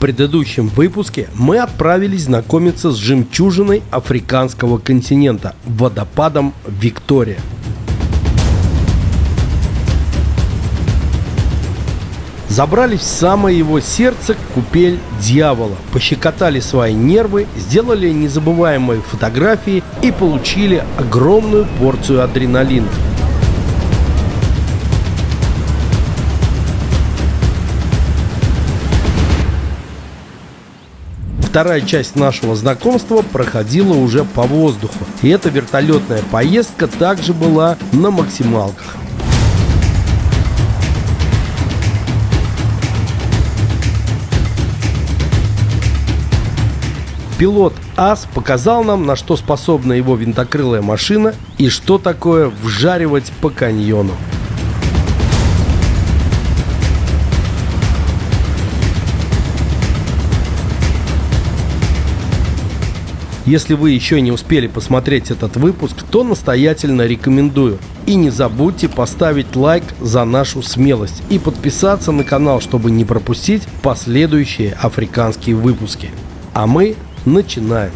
предыдущем выпуске мы отправились знакомиться с жемчужиной африканского континента – водопадом Виктория. Забрались в самое его сердце, купель дьявола, пощекотали свои нервы, сделали незабываемые фотографии и получили огромную порцию адреналина. Вторая часть нашего знакомства проходила уже по воздуху, и эта вертолетная поездка также была на максималках. Пилот АС показал нам, на что способна его винтокрылая машина и что такое вжаривать по каньону. Если вы еще не успели посмотреть этот выпуск, то настоятельно рекомендую. И не забудьте поставить лайк за нашу смелость и подписаться на канал, чтобы не пропустить последующие африканские выпуски. А мы начинаем.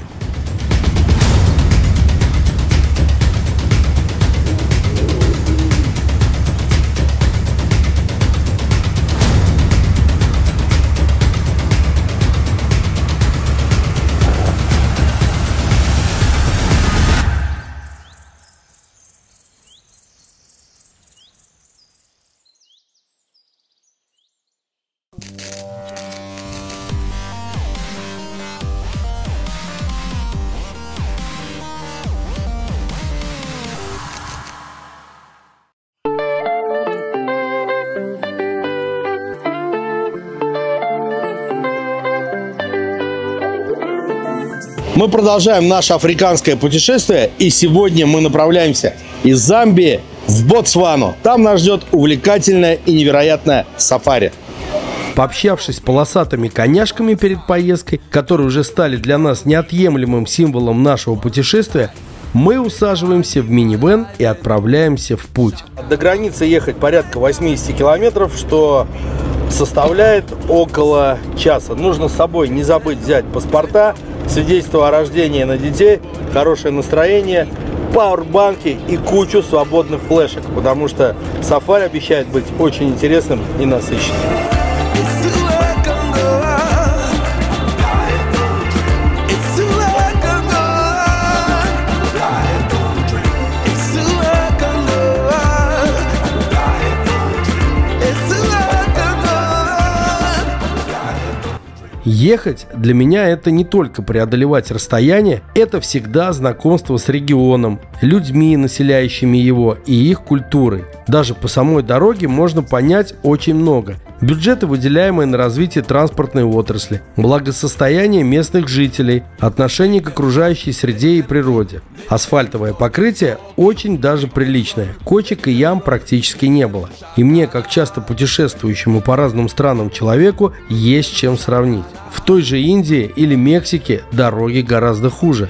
Мы продолжаем наше африканское путешествие, и сегодня мы направляемся из Замбии в Ботсвану. Там нас ждет увлекательное и невероятное сафари. Пообщавшись с полосатыми коняшками перед поездкой, которые уже стали для нас неотъемлемым символом нашего путешествия, мы усаживаемся в минивэн и отправляемся в путь. До границы ехать порядка 80 километров, что составляет около часа. Нужно с собой не забыть взять паспорта, свидетельство о рождении на детей, хорошее настроение, пауэрбанки и кучу свободных флешек, потому что сафари обещает быть очень интересным и насыщенным. Ехать для меня это не только преодолевать расстояние, это всегда знакомство с регионом, людьми, населяющими его, и их культурой. Даже по самой дороге можно понять очень много. Бюджеты, выделяемые на развитие транспортной отрасли, благосостояние местных жителей, отношение к окружающей среде и природе. Асфальтовое покрытие очень даже приличное, кочек и ям практически не было. И мне, как часто путешествующему по разным странам человеку, есть чем сравнить. В той же Индии или Мексике дороги гораздо хуже.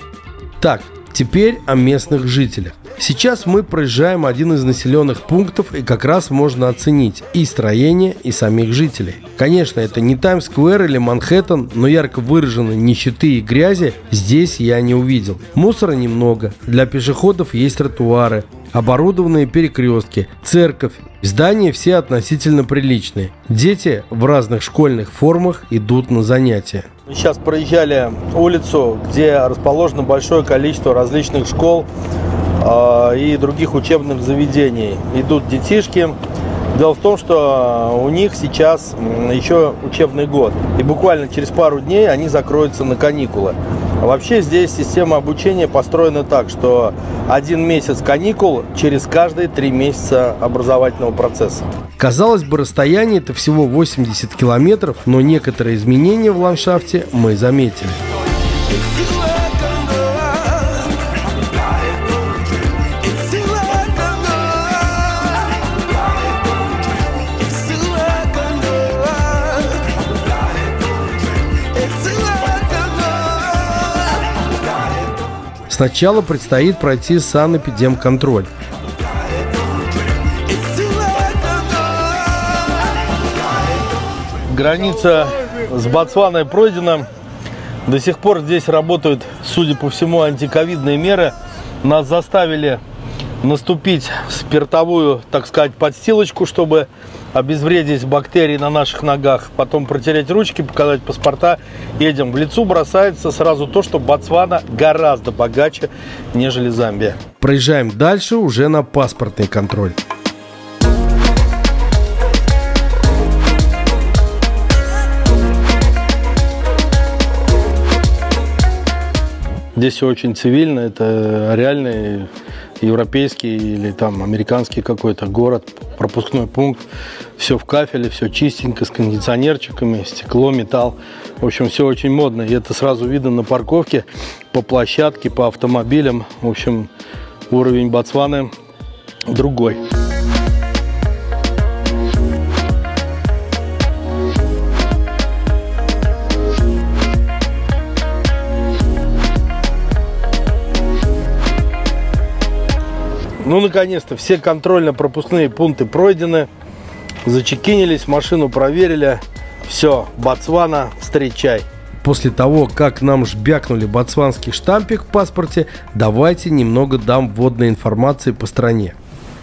Так, теперь о местных жителях. Сейчас мы проезжаем один из населенных пунктов, и как раз можно оценить и строение, и самих жителей. Конечно, это не Таймс-сквер или Манхэттен, но ярко выраженной нищеты и грязи здесь я не увидел. Мусора немного, для пешеходов есть тротуары, оборудованные перекрестки, церковь. Здания все относительно приличные. Дети в разных школьных формах идут на занятия. Мы сейчас проезжали улицу, где расположено большое количество различных школ и других учебных заведений. Идут детишки. Дело в том, что у них сейчас еще учебный год. И буквально через пару дней они закроются на каникулы. Вообще здесь система обучения построена так, что 1 месяц каникул через каждые 3 месяца образовательного процесса. Казалось бы, расстояние это всего 80 километров, но некоторые изменения в ландшафте мы заметили. Сначала предстоит пройти санэпидемконтроль. Граница с Ботсваной пройдено. До сих пор здесь работают, судя по всему, антиковидные меры. Нас заставили наступить в спиртовую, так сказать, подстилочку, чтобы обезвредить бактерии на наших ногах. Потом протереть ручки, показать паспорта. Едем. В лицо бросается сразу то, что Ботсвана гораздо богаче, нежели Замбия. Проезжаем дальше уже на паспортный контроль. Здесь все очень цивильно, это реальный европейский или там американский какой-то город, пропускной пункт. Все в кафеле, все чистенько, с кондиционерчиками, стекло, металл. В общем, все очень модно. И это сразу видно на парковке, по площадке, по автомобилям. В общем, уровень Ботсваны другой. Ну, наконец-то, все контрольно-пропускные пункты пройдены. Зачекинились, машину проверили. Все, Ботсвана, встречай. После того, как нам жбякнули ботсванский штампик в паспорте, давайте немного дам вводной информации по стране.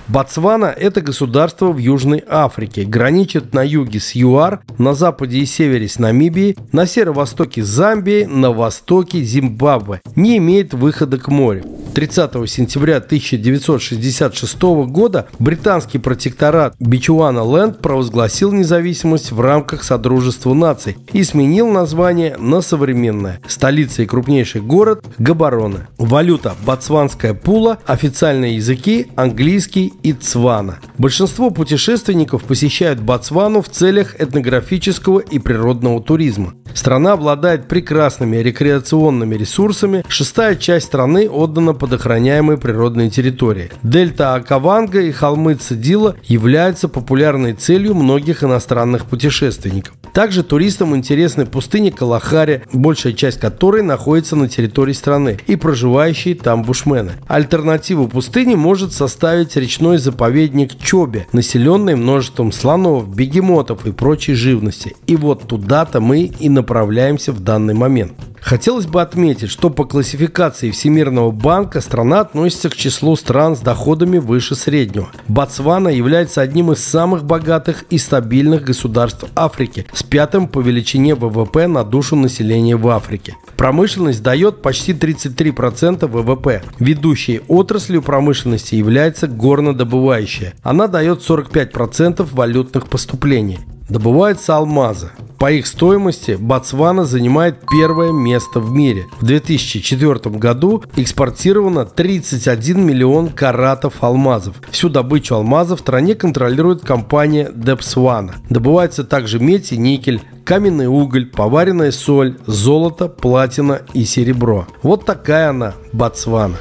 Ботсвана – это государство в Южной Африке, граничит на юге с ЮАР, на западе и севере с Намибией, на северо-востоке с Замбией, на востоке Зимбабве, не имеет выхода к морю. 30 сентября 1966 года британский протекторат Бечуаналенд провозгласил независимость в рамках Содружества наций и сменил название на современное. Столица и крупнейший город – Габороне. Валюта – ботсванская пула, официальные языки – английский и цвана. Большинство путешественников посещают Ботсвану в целях этнографического и природного туризма. Страна обладает прекрасными рекреационными ресурсами, шестая часть страны отдана под охраняемые природные территории. Дельта Акаванга и холмы Цидила являются популярной целью многих иностранных путешественников. Также туристам интересны пустыни Калахари, большая часть которой находится на территории страны, и проживающие там бушмены. Альтернативу пустыне может составить речной заповедник Чоби, населенный множеством слонов, бегемотов и прочей живности. И вот туда-то мы и направляемся в данный момент. Хотелось бы отметить, что по классификации Всемирного банка страна относится к числу стран с доходами выше среднего. Ботсвана является одним из самых богатых и стабильных государств Африки, с пятым по величине ВВП на душу населения в Африке. Промышленность дает почти 33% ВВП. Ведущей отраслью промышленности является горнодобывающая. Она дает 45% валютных поступлений. Добываются алмазы. По их стоимости Ботсвана занимает первое место в мире. В 2004 году экспортировано 31 миллион каратов алмазов. Всю добычу алмазов в стране контролирует компания Депсвана. Добываются также медь и никель, каменный уголь, поваренная соль, золото, платина и серебро. Вот такая она, Ботсвана.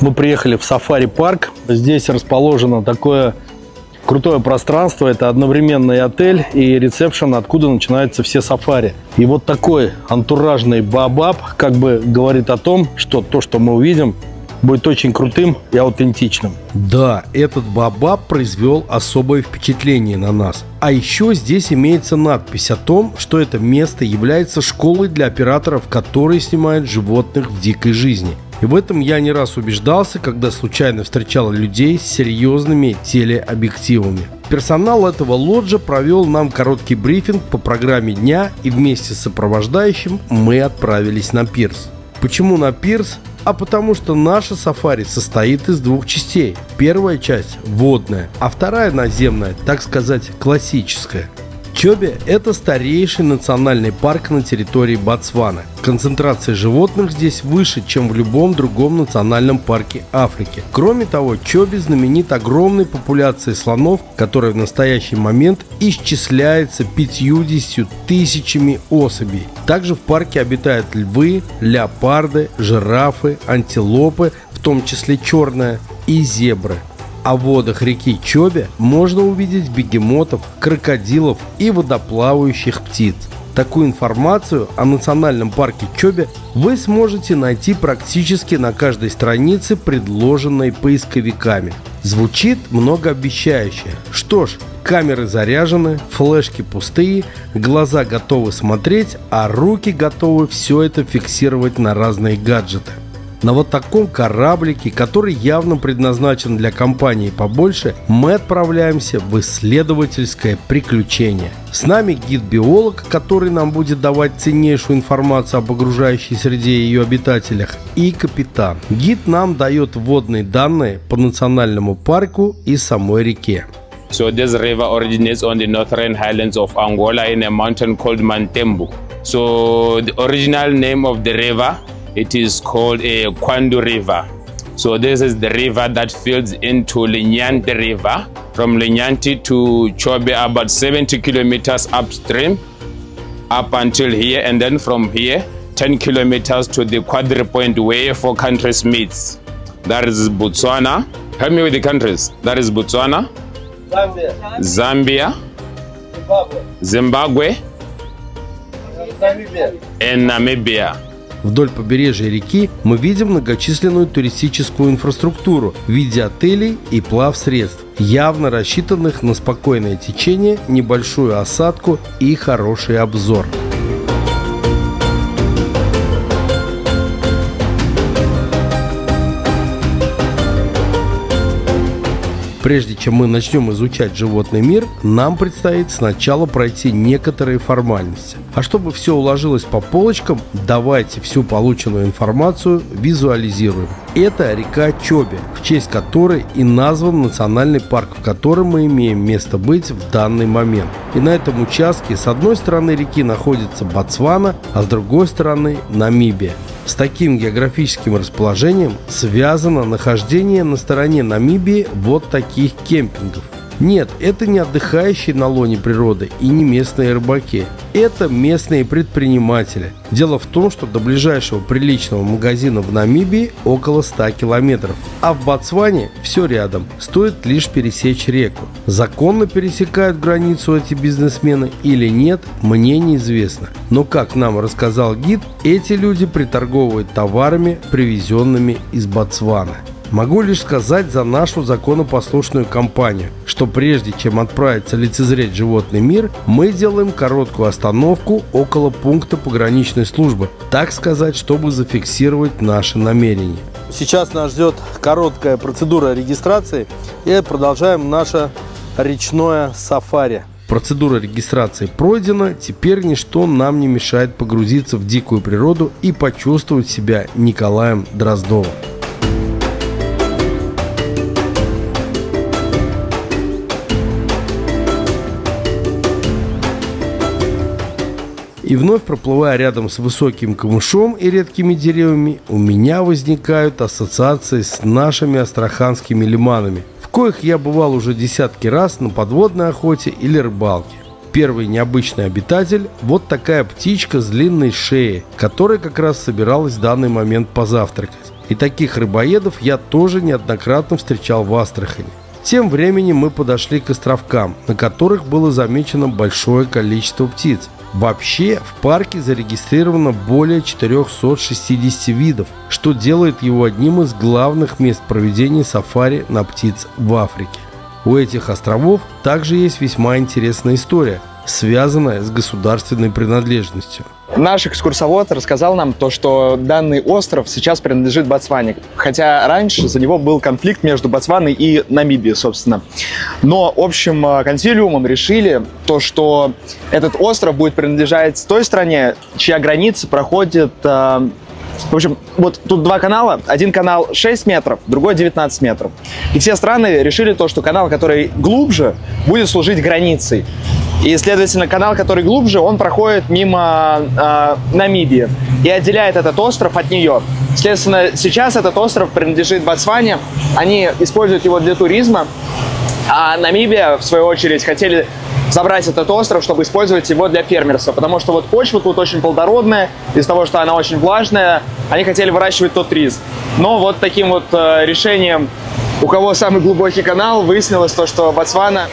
Мы приехали в сафари-парк. Здесь расположено такое крутое пространство. Это одновременно и отель, и ресепшн, откуда начинаются все сафари. И вот такой антуражный баобаб как бы говорит о том, что то, что мы увидим, будет очень крутым и аутентичным. Да, этот баобаб произвел особое впечатление на нас. А еще здесь имеется надпись о том, что это место является школой для операторов, которые снимают животных в дикой жизни. И в этом я не раз убеждался, когда случайно встречал людей с серьезными телеобъективами. Персонал этого лоджа провел нам короткий брифинг по программе дня, и вместе с сопровождающим мы отправились на пирс. Почему на пирс? А потому что наша сафари состоит из двух частей. Первая часть водная, а вторая наземная, так сказать, классическая. Чоби – это старейший национальный парк на территории Ботсваны. Концентрация животных здесь выше, чем в любом другом национальном парке Африки. Кроме того, Чоби знаменит огромной популяцией слонов, которая в настоящий момент исчисляется 50 тысячами особей. Также в парке обитают львы, леопарды, жирафы, антилопы, в том числе черная, и зебры. А в водах реки Чобе можно увидеть бегемотов, крокодилов и водоплавающих птиц. Такую информацию о национальном парке Чобе вы сможете найти практически на каждой странице, предложенной поисковиками. Звучит многообещающе. Что ж, камеры заряжены, флешки пустые, глаза готовы смотреть, а руки готовы все это фиксировать на разные гаджеты. На вот таком кораблике, который явно предназначен для компании побольше, мы отправляемся в исследовательское приключение. С нами гид-биолог, который нам будет давать ценнейшую информацию об окружающей среде и ее обитателях, и капитан. Гид нам дает вводные данные по национальному парку и самой реке. So this river originates on the northern highlands of Angola in a mountain called Mantembu. So the original name of the river, it is called a Kwandu River. So this is the river that feeds into Linyanti River. From Linyanti to Chobe, about 70 kilometers upstream, up until here, and then from here, 10 kilometers to the quadrupoint where four countries meet. That is Botswana. Help me with the countries. That is Botswana, Zambia, Zimbabwe, and Namibia. Вдоль побережья реки мы видим многочисленную туристическую инфраструктуру в виде отелей и плавсредств, явно рассчитанных на спокойное течение, небольшую осадку и хороший обзор. Прежде чем мы начнем изучать животный мир, нам предстоит сначала пройти некоторые формальности. А чтобы все уложилось по полочкам, давайте всю полученную информацию визуализируем. Это река Чобе, в честь которой и назван национальный парк, в котором мы имеем место быть в данный момент. И на этом участке с одной стороны реки находится Ботсвана, а с другой стороны Намибия. С таким географическим расположением связано нахождение на стороне Намибии вот таких кемпингов. Нет, это не отдыхающие на лоне природы и не местные рыбаки. Это местные предприниматели. Дело в том, что до ближайшего приличного магазина в Намибии около 100 километров. А в Ботсване все рядом. Стоит лишь пересечь реку. Законно пересекают границу эти бизнесмены или нет, мне неизвестно. Но, как нам рассказал гид, эти люди приторговывают товарами, привезенными из Ботсваны. Могу лишь сказать за нашу законопослушную компанию, что прежде чем отправиться лицезреть животный мир, мы делаем короткую остановку около пункта пограничной службы, так сказать, чтобы зафиксировать наши намерения. Сейчас нас ждет короткая процедура регистрации и продолжаем наше речное сафари. Процедура регистрации пройдена, теперь ничто нам не мешает погрузиться в дикую природу и почувствовать себя Николаем Дроздовым. И вновь проплывая рядом с высоким камышом и редкими деревьями, у меня возникают ассоциации с нашими астраханскими лиманами, в коих я бывал уже десятки раз на подводной охоте или рыбалке. Первый необычный обитатель – вот такая птичка с длинной шеей, которая как раз собиралась в данный момент позавтракать. И таких рыбоедов я тоже неоднократно встречал в Астрахани. Тем временем мы подошли к островкам, на которых было замечено большое количество птиц. Вообще в парке зарегистрировано более 460 видов, что делает его одним из главных мест проведения сафари на птиц в Африке. У этих островов также есть весьма интересная история, связанная с государственной принадлежностью. Наш экскурсовод рассказал нам то, что данный остров сейчас принадлежит Ботсване, хотя раньше за него был конфликт между Ботсваной и Намибией, собственно. Но общим консилиумом решили то, что этот остров будет принадлежать той стране, чья граница проходит... В общем, вот тут два канала. Один канал 6 метров, другой 19 метров. И все страны решили то, что канал, который глубже, будет служить границей. И, следовательно, канал, который глубже, он проходит мимо Намибии и отделяет этот остров от нее. Следовательно, сейчас этот остров принадлежит Ботсване. Они используют его для туризма. А Намибия, в свою очередь, хотели забрать этот остров, чтобы использовать его для фермерства. Потому что вот почва тут очень плодородная, из-за того, что она очень влажная, они хотели выращивать тут рис. Но вот таким вот решением у кого самый глубокий канал, выяснилось то, что Ботсвана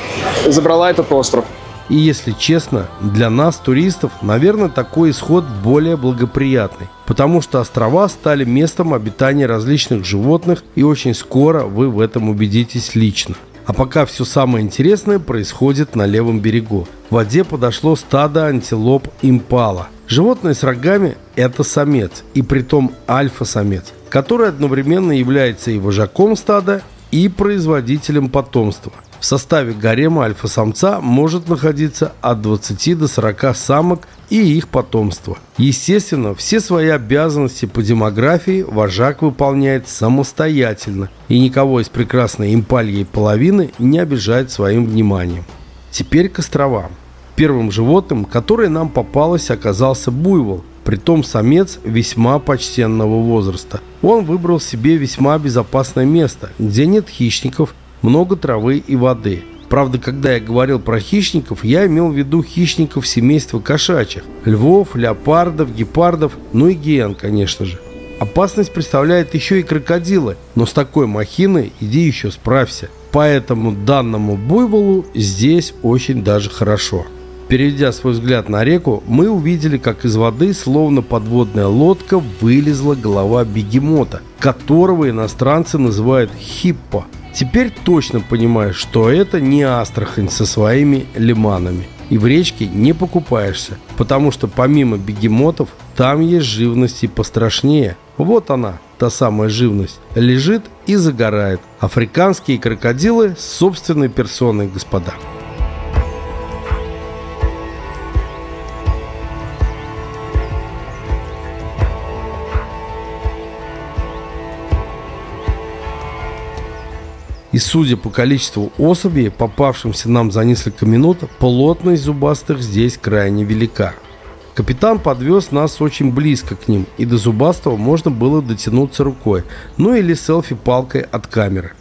забрала этот остров. И если честно, для нас, туристов, наверное, такой исход более благоприятный, потому что острова стали местом обитания различных животных, и очень скоро вы в этом убедитесь лично. А пока все самое интересное происходит на левом берегу. В воде подошло стадо антилоп импала. Животное с рогами – это самец, и притом альфа-самец, который одновременно является и вожаком стада, и производителем потомства. В составе гарема альфа-самца может находиться от 20 до 40 самок и их потомство. Естественно, все свои обязанности по демографии вожак выполняет самостоятельно и никого из прекрасной импальей половины не обижает своим вниманием. Теперь к островам. Первым животным, которое нам попалось, оказался буйвол, притом самец весьма почтенного возраста. Он выбрал себе весьма безопасное место, где нет хищников, много травы и воды. Правда, когда я говорил про хищников, я имел в виду хищников семейства кошачьих. Львов, леопардов, гепардов, ну и гиен, конечно же. Опасность представляет еще и крокодилы, но с такой махиной иди еще справься. Поэтому данному буйволу здесь очень даже хорошо. Переведя свой взгляд на реку, мы увидели, как из воды, словно подводная лодка, вылезла голова бегемота, которого иностранцы называют хиппо. Теперь точно понимаешь, что это не Астрахань со своими лиманами. И в речке не покупаешься, потому что помимо бегемотов, там есть живность и пострашнее. Вот она, та самая живность, лежит и загорает. Африканские крокодилы с собственной персоной, господа. И судя по количеству особей, попавшимся нам за несколько минут, плотность зубастых здесь крайне велика. Капитан подвез нас очень близко к ним, и до зубастого можно было дотянуться рукой, ну или селфи-палкой от камеры.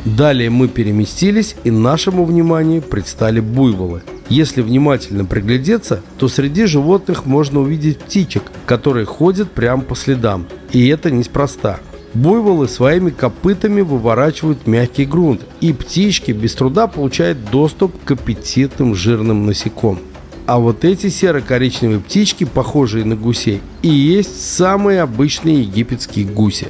Далее мы переместились, и нашему вниманию предстали буйволы. Если внимательно приглядеться, то среди животных можно увидеть птичек, которые ходят прямо по следам, и это неспроста. Буйволы своими копытами выворачивают мягкий грунт, и птички без труда получают доступ к аппетитным жирным насекомым. А вот эти серо-коричневые птички, похожие на гусей, и есть самые обычные египетские гуси.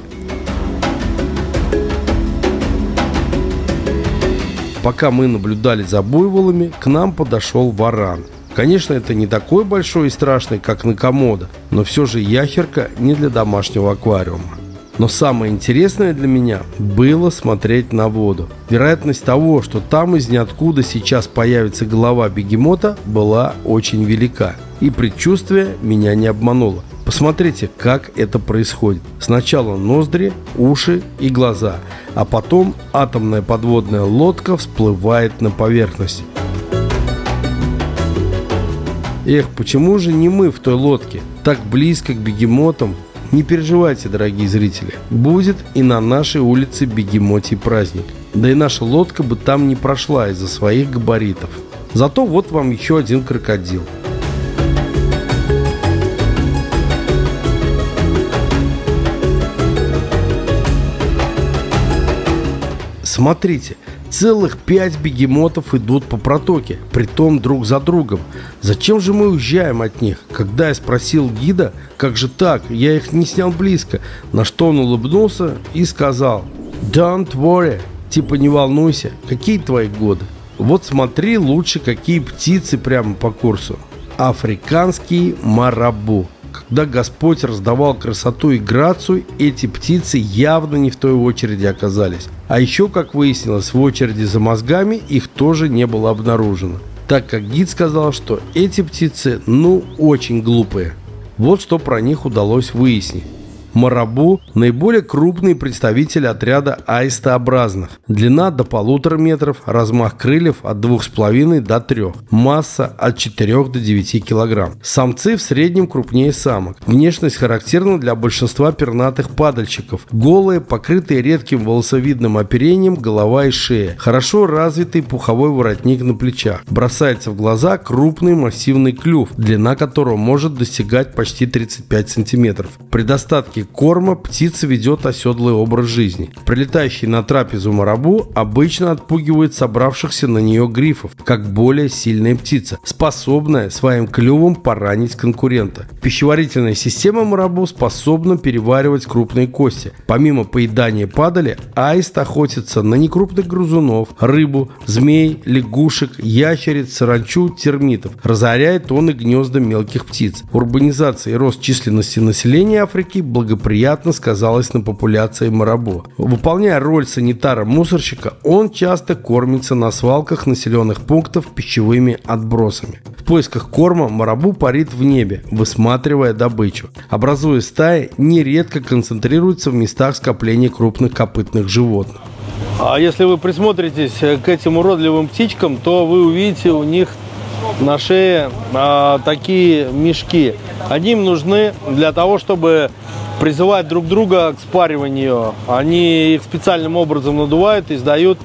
Пока мы наблюдали за буйволами, к нам подошел варан. Конечно, это не такой большой и страшный, как на комодо, но все же яхерка не для домашнего аквариума. Но самое интересное для меня было смотреть на воду. Вероятность того, что там из ниоткуда сейчас появится голова бегемота, была очень велика. И предчувствие меня не обмануло. Посмотрите, как это происходит. Сначала ноздри, уши и глаза, а потом атомная подводная лодка всплывает на поверхность. Эх, почему же не мы в той лодке, так близко к бегемотам? Не переживайте, дорогие зрители, будет и на нашей улице бегемотий праздник. Да и наша лодка бы там не прошла из-за своих габаритов. Зато вот вам еще один крокодил. Смотрите, целых 5 бегемотов идут по протоке, притом друг за другом. Зачем же мы уезжаем от них? Когда я спросил гида, как же так, я их не снял близко, на что он улыбнулся и сказал: «Don't worry», типа не волнуйся, какие твои годы? Вот смотри лучше, какие птицы прямо по курсу. Африканские марабу. Когда Господь раздавал красоту и грацию, эти птицы явно не в той очереди оказались. А еще, как выяснилось, в очереди за мозгами их тоже не было обнаружено, так как гид сказал, что эти птицы, очень глупые. Вот что про них удалось выяснить. Марабу – наиболее крупный представитель отряда аистообразных. Длина до 1,5 метров, размах крыльев от 2,5 до 3, масса от 4 до 9 килограмм. Самцы в среднем крупнее самок. Внешность характерна для большинства пернатых падальщиков. Голые, покрытые редким волосовидным оперением голова и шея. Хорошо развитый пуховой воротник на плечах. Бросается в глаза крупный массивный клюв, длина которого может достигать почти 35 сантиметров. При достатке поиске корма птица ведет оседлый образ жизни. Прилетающий на трапезу марабу обычно отпугивает собравшихся на нее грифов, как более сильная птица, способная своим клювом поранить конкурента. Пищеварительная система марабу способна переваривать крупные кости. Помимо поедания падали, аист охотится на некрупных грызунов, рыбу, змей, лягушек, ящериц, саранчу, термитов. Разоряет он и гнезда мелких птиц. Урбанизация и рост численности населения Африки благоприятно сказалась на популяции марабу. Выполняя роль санитара-мусорщика, он часто кормится на свалках населенных пунктов пищевыми отбросами. В поисках корма марабу парит в небе, высматривая добычу. Образуя стаи, нередко концентрируется в местах скопления крупных копытных животных. А если вы присмотритесь к этим уродливым птичкам, то вы увидите у них на шее такие мешки. Они им нужны для того, чтобы призывать друг друга к спариванию. Они их специальным образом надувают и издают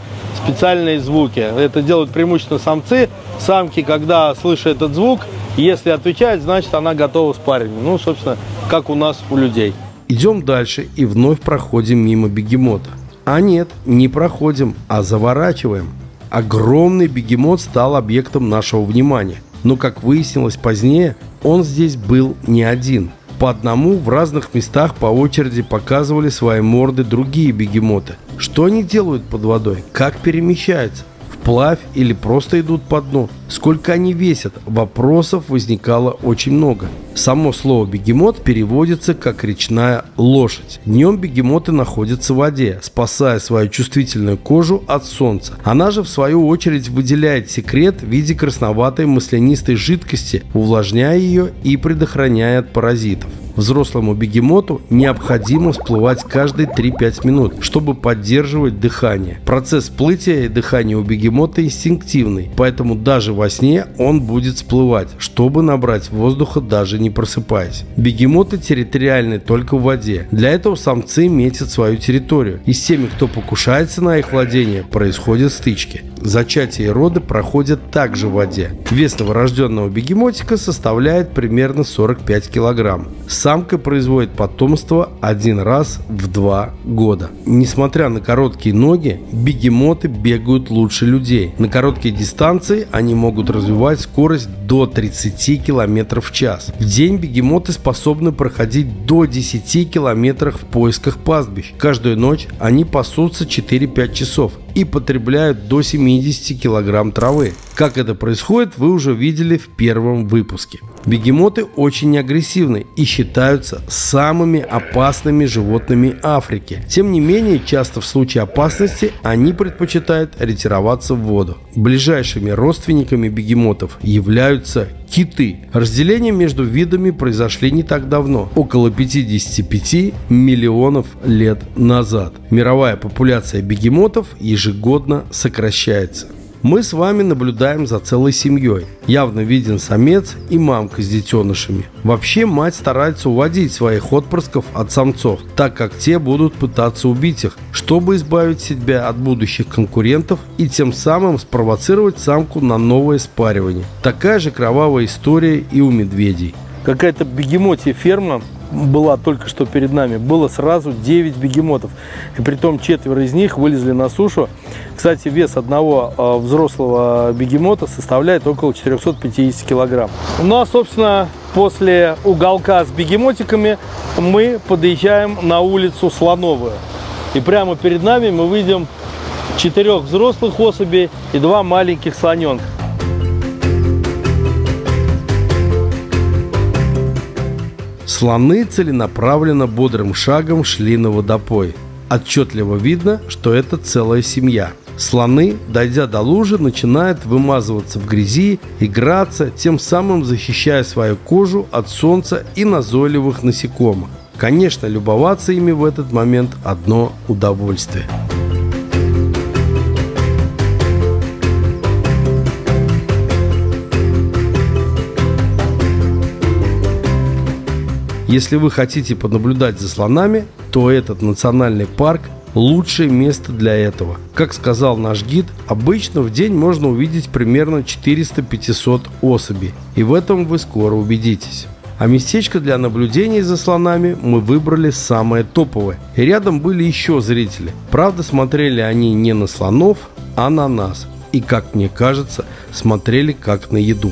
специальные звуки. Это делают преимущественно самцы. Самки, когда слышат этот звук, если отвечает, значит она готова к спариванию. Ну, собственно, как у нас, у людей. Идем дальше и вновь проходим мимо бегемота. А нет, не проходим, а заворачиваем. Огромный бегемот стал объектом нашего внимания. Но, как выяснилось позднее, он здесь был не один. По одному в разных местах по очереди показывали свои морды другие бегемоты. Что они делают под водой? Как перемещаются? Вплавь или просто идут по дну? Сколько они весят? Вопросов возникало очень много. Само слово «бегемот» переводится как «речная лошадь». Днем бегемоты находятся в воде, спасая свою чувствительную кожу от солнца. Она же, в свою очередь, выделяет секрет в виде красноватой маслянистой жидкости, увлажняя ее и предохраняя от паразитов. Взрослому бегемоту необходимо всплывать каждые 3-5 минут, чтобы поддерживать дыхание. Процесс всплытия и дыхания у бегемота инстинктивный, поэтому даже во сне он будет всплывать, чтобы набрать воздуха, даже не просыпаясь. Бегемоты территориальны только в воде. Для этого самцы метят свою территорию, и с теми, кто покушается на их владение, происходят стычки. Зачатие и роды проходят также в воде. Вес новорожденного бегемотика составляет примерно 45 килограмм. Самка производит потомство один раз в 2 года. Несмотря на короткие ноги, бегемоты бегают лучше людей. На короткие дистанции они могут развивать скорость до 30 км в час. В день бегемоты способны проходить до 10 км в поисках пастбищ. Каждую ночь они пасутся 4-5 часов и потребляют до 70 кг травы. Как это происходит, вы уже видели в первом выпуске. Бегемоты очень агрессивны и считаются самыми опасными животными Африки. Тем не менее, часто в случае опасности они предпочитают ретироваться в воду. Ближайшими родственниками бегемотов являются киты. Разделения между видами произошли не так давно, около 55 миллионов лет назад. Мировая популяция бегемотов ежегодно сокращается. Мы с вами наблюдаем за целой семьей. Явно виден самец и мамка с детенышами. Вообще мать старается уводить своих отпрысков от самцов, так как те будут пытаться убить их, чтобы избавить себя от будущих конкурентов и тем самым спровоцировать самку на новое спаривание. Такая же кровавая история и у медведей. Какая-то бегемотья ферма была только что перед нами. Было сразу 9 бегемотов. И притом 4 из них вылезли на сушу. Кстати, вес одного взрослого бегемота составляет около 450 килограмм. Ну а, собственно, после уголка с бегемотиками мы подъезжаем на улицу Слоновую. И прямо перед нами мы видим 4 взрослых особей и 2 маленьких слоненка. Слоны целенаправленно бодрым шагом шли на водопой. Отчетливо видно, что это целая семья. Слоны, дойдя до лужи, начинают вымазываться в грязи, играться, тем самым защищая свою кожу от солнца и назойливых насекомых. Конечно, любоваться ими в этот момент одно удовольствие. Если вы хотите понаблюдать за слонами, то этот национальный парк – лучшее место для этого. Как сказал наш гид, обычно в день можно увидеть примерно 400-500 особей, и в этом вы скоро убедитесь. А местечко для наблюдений за слонами мы выбрали самое топовое. И рядом были еще зрители. Правда, смотрели они не на слонов, а на нас. И, как мне кажется, смотрели как на еду.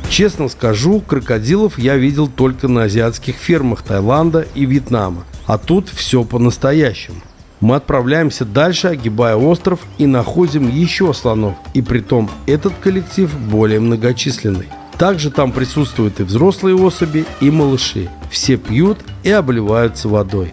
Честно скажу, крокодилов я видел только на азиатских фермах Таиланда и Вьетнама. А тут все по-настоящему. Мы отправляемся дальше, огибая остров, и находим еще слонов. И притом этот коллектив более многочисленный. Также там присутствуют и взрослые особи, и малыши. Все пьют и обливаются водой.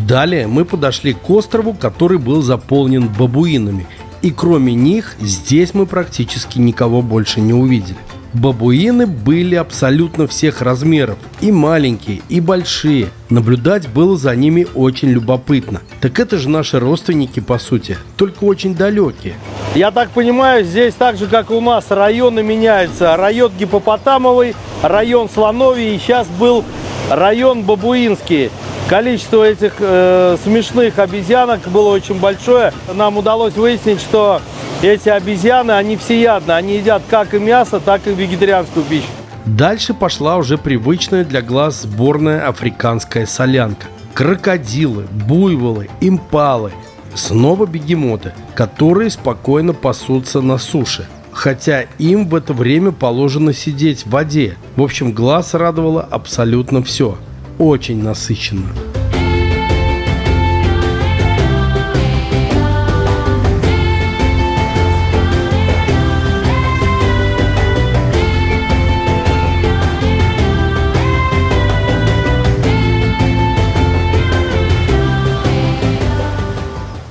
Далее мы подошли к острову, который был заполнен бабуинами. И кроме них, здесь мы практически никого больше не увидели. Бабуины были абсолютно всех размеров. И маленькие, и большие. Наблюдать было за ними очень любопытно. Так это же наши родственники, по сути, только очень далекие. Я так понимаю, здесь так же, как и у нас, районы меняются. Район гиппопотамовый, район слоновий, и сейчас был район бабуинский. Количество этих смешных обезьянок было очень большое. Нам удалось выяснить, что эти обезьяны, они всеядны. Они едят как и мясо, так и вегетарианскую пищу. Дальше пошла уже привычная для глаз сборная африканская солянка. Крокодилы, буйволы, импалы. Снова бегемоты, которые спокойно пасутся на суше. Хотя им в это время положено сидеть в воде. В общем, глаз радовало абсолютно все. Очень насыщенно.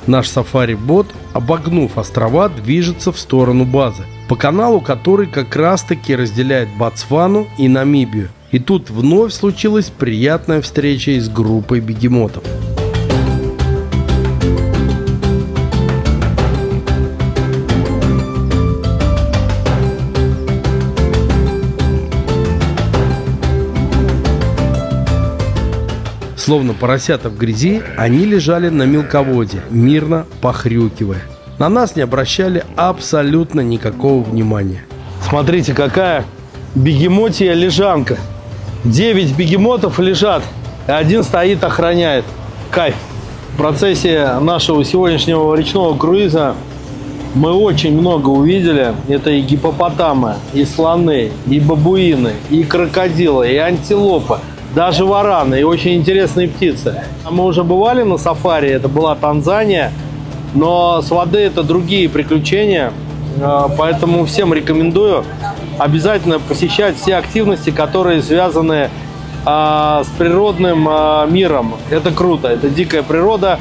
Наш сафари-бот, обогнув острова, движется в сторону базы, по каналу, который как раз-таки разделяет Ботсвану и Намибию. И тут вновь случилась приятная встреча с группой бегемотов. Словно поросята в грязи, они лежали на мелководье, мирно похрюкивая. На нас не обращали абсолютно никакого внимания. Смотрите, какая бегемотья лежанка. 9 бегемотов лежат, и один стоит, охраняет. Кайф. В процессе нашего сегодняшнего речного круиза мы очень много увидели. Это и гиппопотамы, и слоны, и бабуины, и крокодилы, и антилопы, даже вараны, и очень интересные птицы. Мы уже бывали на сафари, это была Танзания, но с воды это другие приключения, поэтому всем рекомендую обязательно посещать все активности, которые связаны с природным миром. Это круто, это дикая природа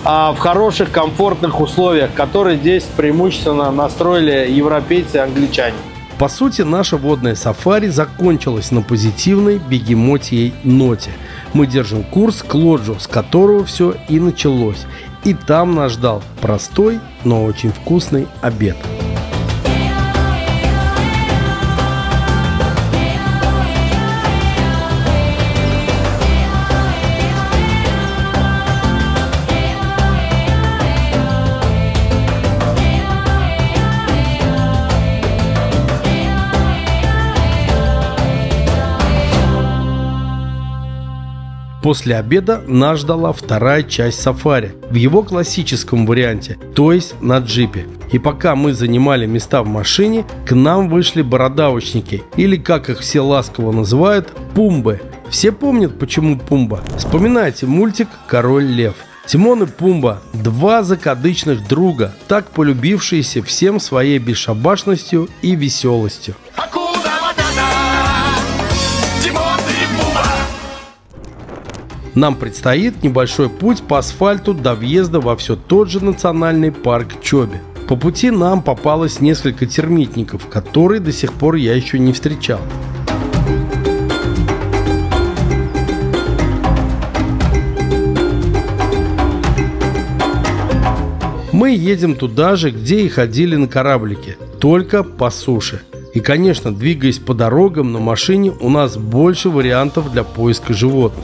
в хороших, комфортных условиях, которые здесь преимущественно настроили европейцы и англичане. По сути, наше водное сафари закончилось на позитивной бегемотьей ноте. Мы держим курс к лоджу, с которого все и началось. И там нас ждал простой, но очень вкусный обед. После обеда нас ждала вторая часть сафари в его классическом варианте, то есть на джипе. И пока мы занимали места в машине, к нам вышли бородавочники, или как их все ласково называют, пумбы. Все помнят, почему Пумба? Вспоминайте мультик «Король лев». Тимон и Пумба – два закадычных друга, так полюбившиеся всем своей бесшабашностью и веселостью. Нам предстоит небольшой путь по асфальту до въезда во все тот же национальный парк Чоби. По пути нам попалось несколько термитников, которые до сих пор я еще не встречал. Мы едем туда же, где и ходили на кораблике, только по суше. И, конечно, двигаясь по дорогам на машине, у нас больше вариантов для поиска животных.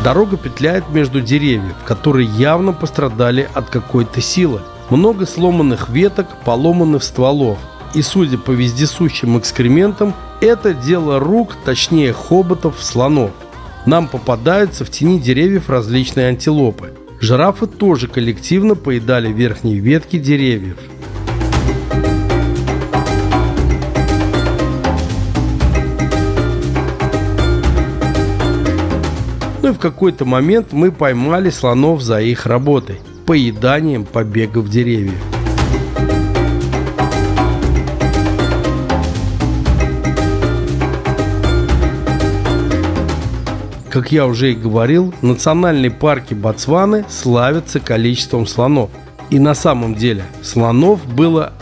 Дорога петляет между деревьев, которые явно пострадали от какой-то силы. Много сломанных веток, поломанных стволов. И, судя по вездесущим экскрементам, это дело рук, точнее хоботов слонов. Нам попадаются в тени деревьев различные антилопы. Жирафы тоже коллективно поедали верхние ветки деревьев. Ну и в какой-то момент мы поймали слонов за их работой – поеданием побегов деревьев. Как я уже и говорил, национальные парки Ботсваны славятся количеством слонов. И на самом деле слонов было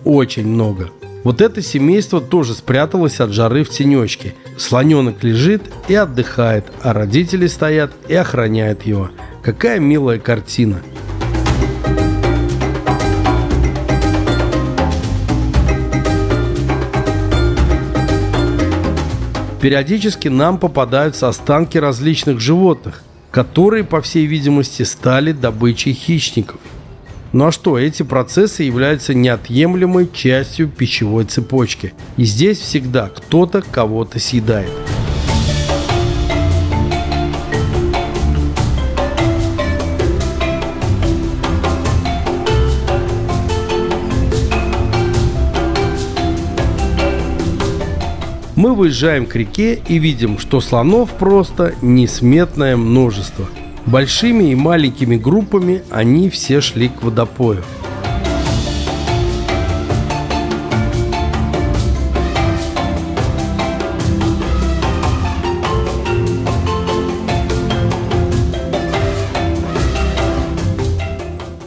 очень много. Вот это семейство тоже спряталось от жары в тенечке. Слоненок лежит и отдыхает, а родители стоят и охраняют его. Какая милая картина! Периодически нам попадаются останки различных животных, которые, по всей видимости, стали добычей хищников. Ну а что, эти процессы являются неотъемлемой частью пищевой цепочки. И здесь всегда кто-то кого-то съедает. Мы выезжаем к реке и видим, что слонов просто несметное множество. Большими и маленькими группами они все шли к водопою.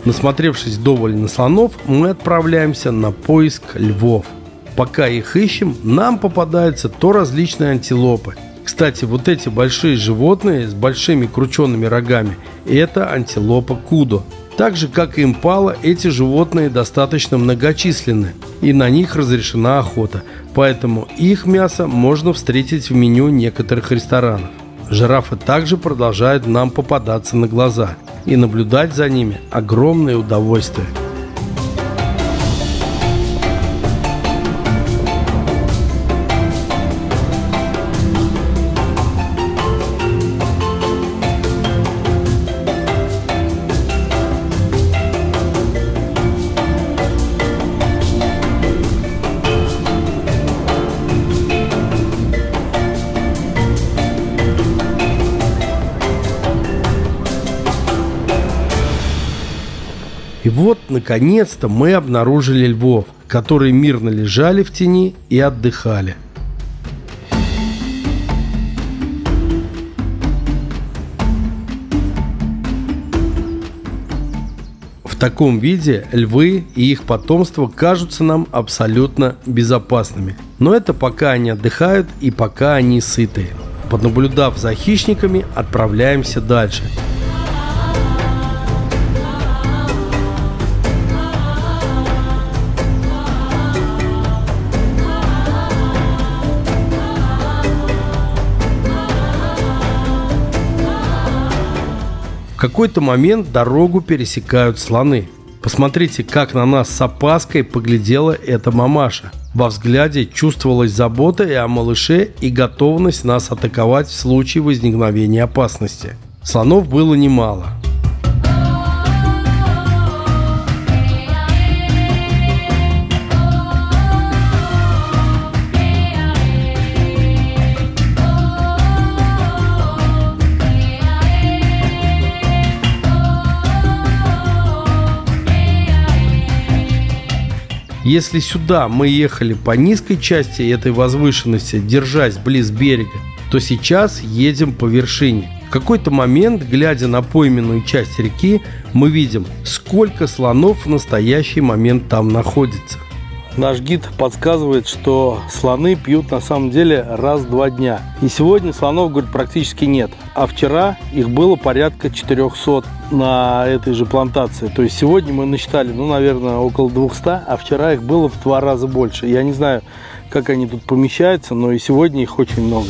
Насмотревшись вдоволь на слонов, мы отправляемся на поиск львов. Пока их ищем, нам попадаются то различные антилопы. Кстати, вот эти большие животные с большими крученными рогами – это антилопа Кудо. Так же, как и импала, эти животные достаточно многочисленны, и на них разрешена охота, поэтому их мясо можно встретить в меню некоторых ресторанов. Жирафы также продолжают нам попадаться на глаза, и наблюдать за ними – огромное удовольствие. И вот, наконец-то, мы обнаружили львов, которые мирно лежали в тени и отдыхали. В таком виде львы и их потомство кажутся нам абсолютно безопасными. Но это пока они отдыхают и пока они сытые. Понаблюдав за хищниками, отправляемся дальше. В какой-то момент дорогу пересекают слоны. Посмотрите, как на нас с опаской поглядела эта мамаша. Во взгляде чувствовалась забота и о малыше, и готовность нас атаковать в случае возникновения опасности. Слонов было немало. Если сюда мы ехали по низкой части этой возвышенности, держась близ берега, то сейчас едем по вершине. В какой-то момент, глядя на пойменную часть реки, мы видим, сколько слонов в настоящий момент там находится. Наш гид подсказывает, что слоны пьют на самом деле раз в 2 дня. И сегодня слонов, говорит, практически нет. А вчера их было порядка 400 на этой же плантации. То есть сегодня мы насчитали, наверное, около 200, а вчера их было в 2 раза больше. Я не знаю, как они тут помещаются, но и сегодня их очень много.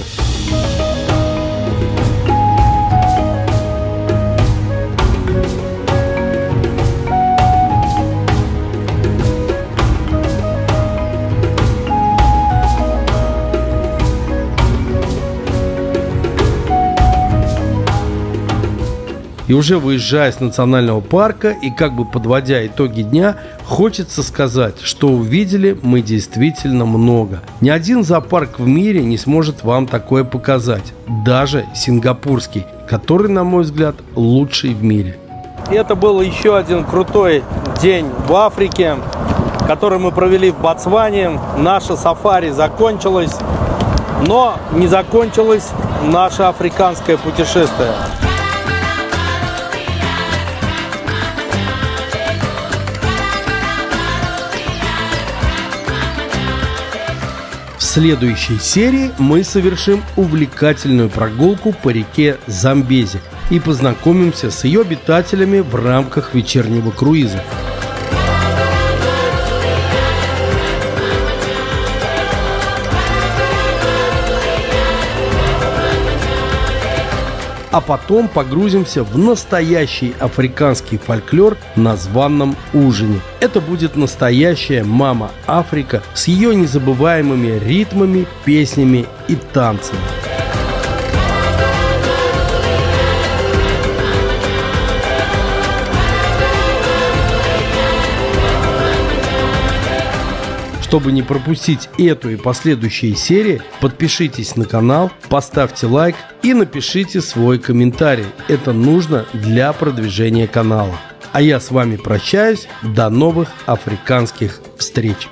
И уже выезжая с национального парка и как бы подводя итоги дня, хочется сказать, что увидели мы действительно много. Ни один зоопарк в мире не сможет вам такое показать. Даже сингапурский, который, на мой взгляд, лучший в мире. Это был еще один крутой день в Африке, который мы провели в Ботсване. Наше сафари закончилось, но не закончилось наше африканское путешествие. В следующей серии мы совершим увлекательную прогулку по реке Замбези и познакомимся с ее обитателями в рамках вечернего круиза. А потом погрузимся в настоящий африканский фольклор на званом ужине. Это будет настоящая мама Африка с ее незабываемыми ритмами, песнями и танцами. Чтобы не пропустить эту и последующие серии, подпишитесь на канал, поставьте лайк и напишите свой комментарий. Это нужно для продвижения канала. А я с вами прощаюсь. До новых африканских встреч!